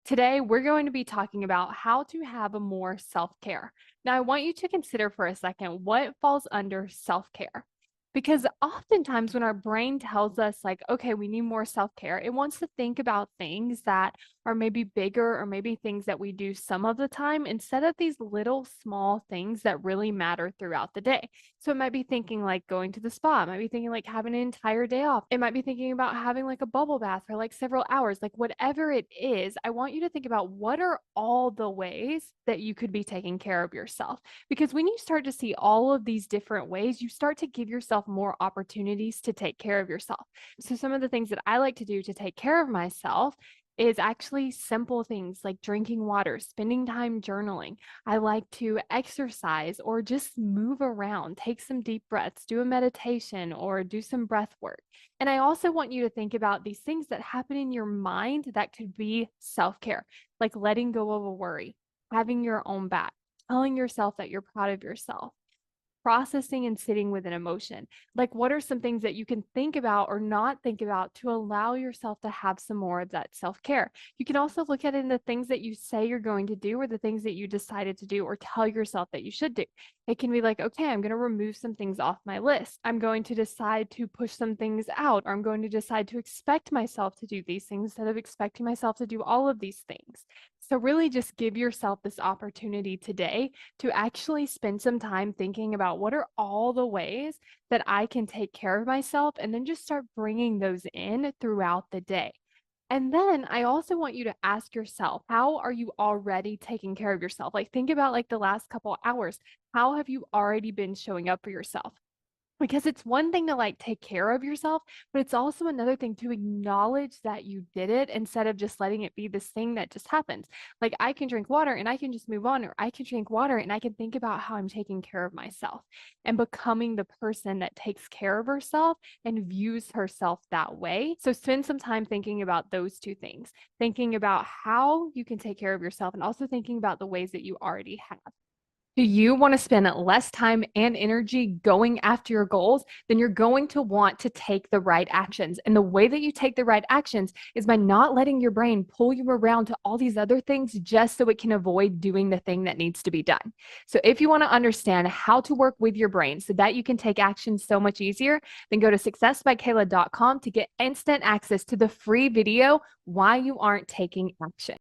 Today, we're going to be talking about how to have a more self care. Now, I want you to consider for a second what falls under self care. Because oftentimes, when our brain tells us, like, okay, we need more self care, it wants to think about things that are maybe bigger or maybe things that we do some of the time instead of these little small things that really matter throughout the day. So it might be thinking like going to the spa, it might be thinking like having an entire day off. It might be thinking about having like a bubble bath for like several hours, like whatever it is. I want you to think about what are all the ways that you could be taking care of yourself. Because when you start to see all of these different ways, you start to give yourself more opportunities to take care of yourself. So, some of the things that I like to do to take care of myself is actually simple things like drinking water, spending time journaling. I like to exercise or just move around, take some deep breaths, do a meditation or do some breath work. And I also want you to think about these things that happen in your mind that could be self care, like letting go of a worry, having your own back, telling yourself that you're proud of yourself, processing and sitting with an emotion. Like, what are some things that you can think about or not think about to allow yourself to have some more of that self care? You can also look at it in the things that you say you're going to do or the things that you decided to do or tell yourself that you should do. It can be like, okay, I'm going to remove some things off my list. I'm going to decide to push some things out, or I'm going to decide to expect myself to do these things instead of expecting myself to do all of these things. So, really, just give yourself this opportunity today to actually spend some time thinking about what are all the ways that I can take care of myself and then just start bringing those in throughout the day. And then I also want you to ask yourself, how are you already taking care of yourself? Like think about like the last couple hours. How have you already been showing up for yourself? Because it's one thing to like take care of yourself, but it's also another thing to acknowledge that you did it instead of just letting it be this thing that just happens. Like I can drink water and I can just move on, or I can drink water and I can think about how I'm taking care of myself and becoming the person that takes care of herself and views herself that way. So spend some time thinking about those two things, thinking about how you can take care of yourself and also thinking about the ways that you already have. Do you want to spend less time and energy going after your goals? Then you're going to want to take the right actions. And the way that you take the right actions is by not letting your brain pull you around to all these other things just so it can avoid doing the thing that needs to be done. So, if you want to understand how to work with your brain so that you can take action so much easier, then go to successbykayla.com to get instant access to the free video, Why You Aren't Taking Action.